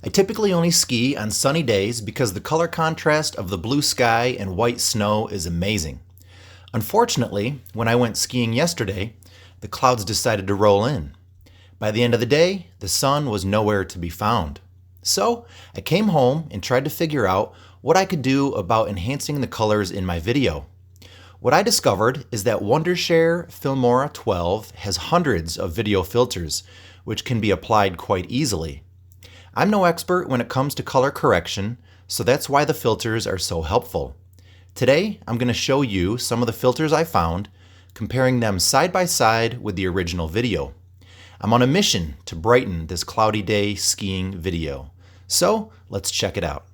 I typically only ski on sunny days because the color contrast of the blue sky and white snow is amazing. Unfortunately, when I went skiing yesterday, the clouds decided to roll in. By the end of the day, the sun was nowhere to be found. So I came home and tried to figure out what I could do about enhancing the colors in my video. What I discovered is that Wondershare Filmora 12 has hundreds of video filters, which can be applied quite easily. I'm no expert when it comes to color correction, so that's why the filters are so helpful. Today, I'm going to show you some of the filters I found, comparing them side by side with the original video. I'm on a mission to brighten this cloudy day skiing video. So let's check it out.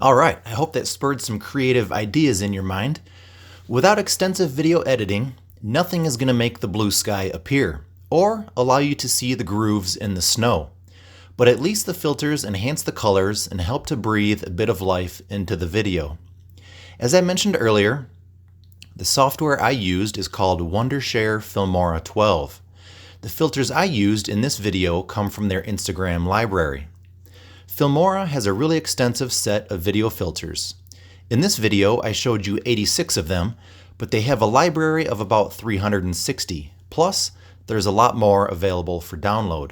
Alright, I hope that spurred some creative ideas in your mind. Without extensive video editing, nothing is going to make the blue sky appear, or allow you to see the grooves in the snow. But at least the filters enhance the colors and help to breathe a bit of life into the video. As I mentioned earlier, the software I used is called Wondershare Filmora 12. The filters I used in this video come from their Instagram library. Filmora has a really extensive set of video filters. In this video, I showed you 86 of them, but they have a library of about 360. Plus, there's a lot more available for download.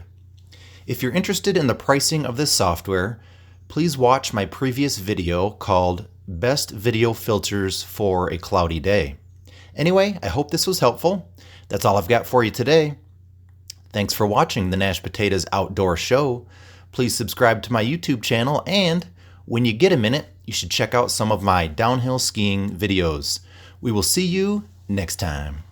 If you're interested in the pricing of this software, please watch my previous video called Best Video Filters for a Cloudy Day. Anyway, I hope this was helpful. That's all I've got for you today. Thanks for watching the Nash Potatoes Outdoor Show. Please subscribe to my YouTube channel, and when you get a minute, you should check out some of my downhill skiing videos. We will see you next time.